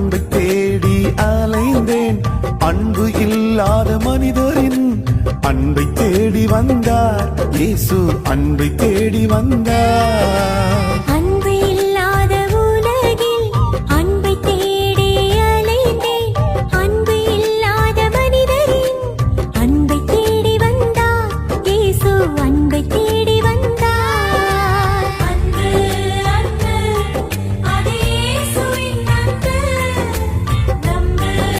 அன்பை தேடி அலைந்தேன். அன்பு இல்லாத மனிதரின் அன்பை தேடி வந்தார். இயேசு அன்பை தேடி வந்தார்.